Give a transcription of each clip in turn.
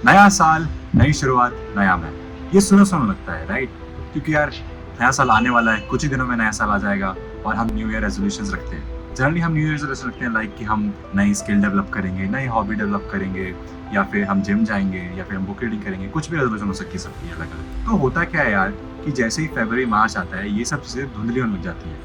नया साल, नई शुरुआत, नया मैं। ये सुना सुना लगता है, राइट? क्योंकि यार नया साल आने वाला है, कुछ ही दिनों में नया साल आ जाएगा और हम न्यू ईयर रेजोल्यूशंस रखते हैं। जनरली हम न्यू ईयर रेजोल्यूशन रखते हैं लाइक कि हम नई स्किल डेवलप करेंगे, नई हॉबी डेवलप करेंगे, या फिर हम जिम जाएंगे, या फिर हम बुक रीडिंग करेंगे। कुछ भी रेजोल्यूशन हो सकती है सबकी अलग अलग। तो होता क्या है यार कि जैसे ही फरवरी मार्च आता है, ये सब चीज़ें धुंधली होने लग जाती हैं,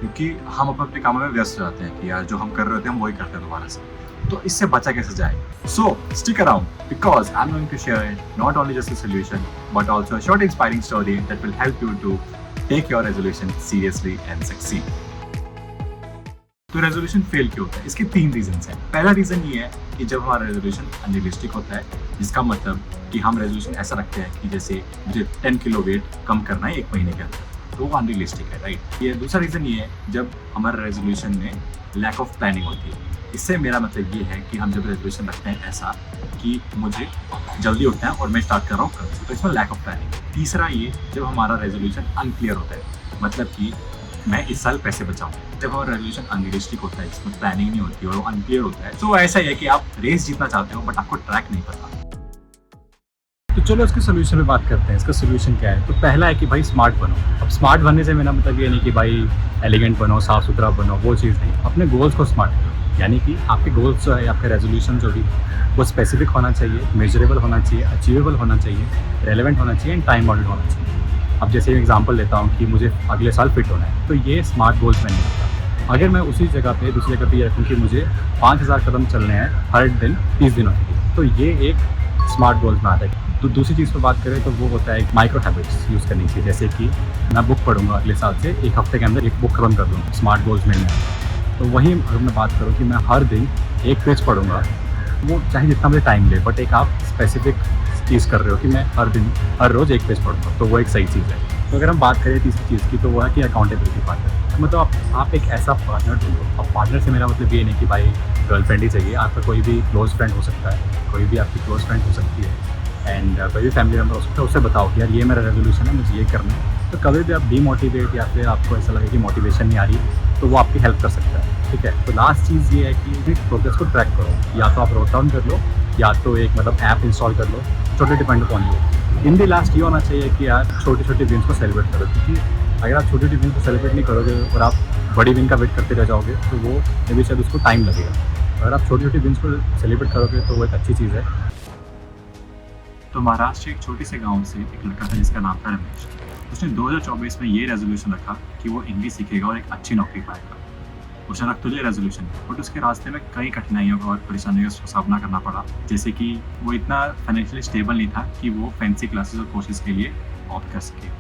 क्योंकि हम अपने अपने कामों में व्यस्त हो जाते हैं कि यार जो हम कर रहे होते हैं हम वही करते हैं दोबारा से। तो इससे बचा कैसे जाए? So stick around because I am going to share not only just a solution but also a short inspiring story that will help you to take your resolution seriously and succeed. तो resolution fail क्यों होता है? इसके 3 reasons हैं। पहला reason ये है कि जब हमारा रेजोल्यूशन अनरियलिस्टिक होता है, जिसका मतलब कि हम रेजोल्यूशन ऐसा रखते हैं कि जैसे मुझे 10 किलो वेट कम करना है 1 महीने के अंदर, तो वो अनरियलिस्टिक है, राइट? ये दूसरा रीजन ये है जब हमारे रेजोल्यूशन में लैक ऑफ प्लानिंग होती है। इससे मेरा मतलब ये है कि हम जब रेजोल्यूशन रखते हैं ऐसा कि मुझे जल्दी उठना है और मैं स्टार्ट कर रहा हूँ कल से, तो इसमें लैक ऑफ प्लानिंग। तीसरा ये जब हमारा रेजोल्यूशन अनक्लियर होता है, मतलब कि मैं इस साल पैसे बचाऊं। जब हमारा रेजोल्यूशन अनरियलिस्टिक होता है, इसमें प्लानिंग नहीं होती और वो अनक्लियर होता है, तो ऐसा ही है कि आप रेस जीतना चाहते हो बट आपको ट्रैक नहीं पता। तो चलो इसके सोल्यूशन पे बात करते हैं। इसका सोल्यूशन क्या है? तो पहला है कि भाई स्मार्ट बनो। अब स्मार्ट बनने से मेरा मतलब ये नहीं कि भाई एलिगेंट बनो, साफ सुथरा बनो, वो चीज़ नहीं। अपने गोल्स को स्मार्ट करो, यानी कि आपके गोल्स जो है, आपके रेजोल्यूशन जो भी, वो स्पेसिफिक होना चाहिए, मेजरेबल होना चाहिए, अचीवेबल होना चाहिए, रेलेवेंट होना चाहिए एंड टाइम बाउंडेड होना चाहिए। अब जैसे एग्जांपल लेता हूँ कि मुझे अगले साल फिट होना है, तो ये स्मार्ट गोल्स में नहीं होता। अगर मैं उसी जगह पे दूसरी जगह पे ये रखूँ कि मुझे 5000 कदम चलने हैं हर दिन 30 दिनों के लिए, तो ये एक स्मार्ट गोल्स में आता है। तो दूसरी चीज़ पर बात करें तो वो होता है माइक्रो हैबिट्स यूज़ करनी चाहिए, जैसे कि मैं बुक पढ़ूंगा अगले साल से, 1 हफ्ते के अंदर 1 बुक खत्म कर दूँगा, स्मार्ट गोल्स में नहीं। तो वहीं अगर मैं बात करूँ कि मैं हर दिन 1 पेज पढ़ूंगा, वो चाहे जितना मुझे टाइम ले, बट एक आप स्पेसिफिक चीज़ कर रहे हो कि मैं हर रोज़ 1 पेज पढ़ूंगा, तो वो एक सही चीज़ है। तो अगर हम बात करें तीसरी चीज़ की, तो वो है कि अकाउंटेबिलिटी पार्टनर। मतलब आप एक ऐसा पार्टनर ढूंढो। अब पार्टनर से मेरा मतलब ये नहीं कि भाई गर्लफ्रेंड ही चाहिए, आपका कोई भी क्लोज फ्रेंड हो सकता है, कोई भी आपकी क्लोज फ्रेंड हो सकती है, एंड कोई भी फैमिली मेम्बर हो सकता है। उससे बताओ कि यार ये मेरा रेजोल्यूशन है, मुझे ये करना है। तो कभी भी आप डीमोटिवेट या फिर आपको ऐसा लगे कि मोटिवेशन नहीं आ रही, तो वो आपकी हेल्प कर सकता है, ठीक है? तो लास्ट चीज़ ये है कि प्रोग्रेस को ट्रैक करो, या तो आप नोट डाउन कर लो, या तो एक मतलब ऐप इंस्टॉल कर लो, totally depend upon you. In the last ये होना चाहिए कि यार छोटे छोटे विन्स को सेलिब्रेट करो, क्योंकि अगर आप छोटी छोटी विन को सेलिब्रेट नहीं करोगे और आप बड़ी विन का वेट करते रह जाओगे, तो वो मे बी शायद उसको टाइम लगेगा। अगर आप छोटी छोटी विन्स को सेलिब्रेट करोगे तो वो एक अच्छी चीज़ है। तो महाराष्ट्र एक छोटे से गांव से एक लड़का था जिसका नाम था रमेश। उसने 2024 में ये रेजोल्यूशन रखा कि वो इंग्लिश सीखेगा और एक अच्छी नौकरी पाएगा। उसने रख तो लिया रेजोल्यूशन, बट उसके रास्ते में कई कठिनाइयों और परेशानियों का सामना करना पड़ा। जैसे कि वो इतना फाइनेंशियली स्टेबल नहीं था कि वो फैंसी क्लासेस और कोर्सेज के लिए ऑप्ट कर सके।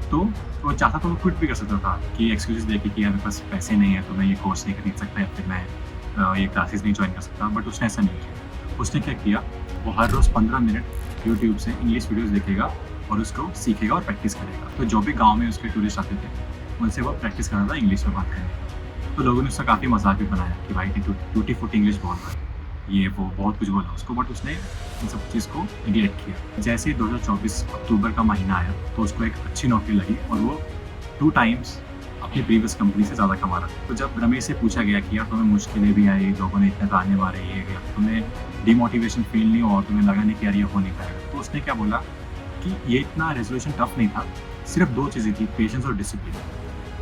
तो वो चाहता तो वो क्विट भी कर सकता था कि एक्सक्यूजेस देके कि यार मेरे पास पैसे नहीं है तो मैं ये कोर्स नहीं खरीद सकता, या फिर मैं ये क्लासेस नहीं ज्वाइन कर सकता। बट उसने ऐसा नहीं किया। उसने क्या किया, वो हर रोज़ 15 मिनट यूट्यूब से इंग्लिश वीडियोज़ देखेगा और उसको सीखेगा और प्रैक्टिस करेगा। तो जो भी गाँव में उसके टूरिस्ट आते थे, उनसे वो प्रैक्टिस कर रहा था इंग्लिश में बात करने। तो लोगों ने उसका काफ़ी मजाक भी बनाया कि भाई टूटी फूटी इंग्लिश बोल रहा है, ये वो बहुत कुछ बोला उसको। बट उसने इन सब चीज़ को निगलेक्ट किया। जैसे ही 2024 अक्टूबर का महीना आया, तो उसको एक अच्छी नौकरी लगी और वो 2 टाइम्स अपनी प्रीवियस कंपनी से ज़्यादा कमा रहा था। तो जब रमेश से पूछा गया कि यार तुम्हें मुश्किलें भी आई, लोगों ने इतने ताने मारे, ये गया, तुम्हें डिमोटिवेशन फील नहीं हुआ और तुम्हें लगा नहीं कि यार ये हो नहीं पाएगा, तो उसने क्या बोला कि ये इतना रेजोल्यूशन टफ नहीं था, सिर्फ 2 चीज़ें थी, पेशेंस और डिसिप्लिन।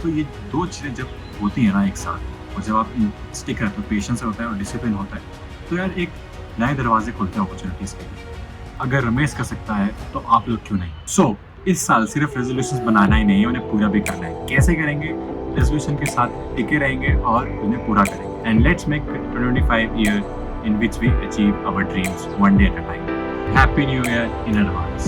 तो ये 2 चीज़ें जब होती हैं ना एक साथ, और जब आप स्टिक रहते हो, पेशेंस होता है और डिसिप्लिन होता है, तो यार एक नए दरवाजे खुलते हैं अपॉर्चुनिटीज़ के लिए। अगर रमेश कर सकता है तो आप लोग क्यों नहीं? सो इस साल सिर्फ रेजोल्यूशंस बनाना ही नहीं है, उन्हें पूरा भी करना है। कैसे करेंगे? रेजोल्यूशन के साथ टिके रहेंगे और उन्हें पूरा करेंगे। And let's make 2025 year in which we achieve our dreams one day at a time. Happy New Year in advance.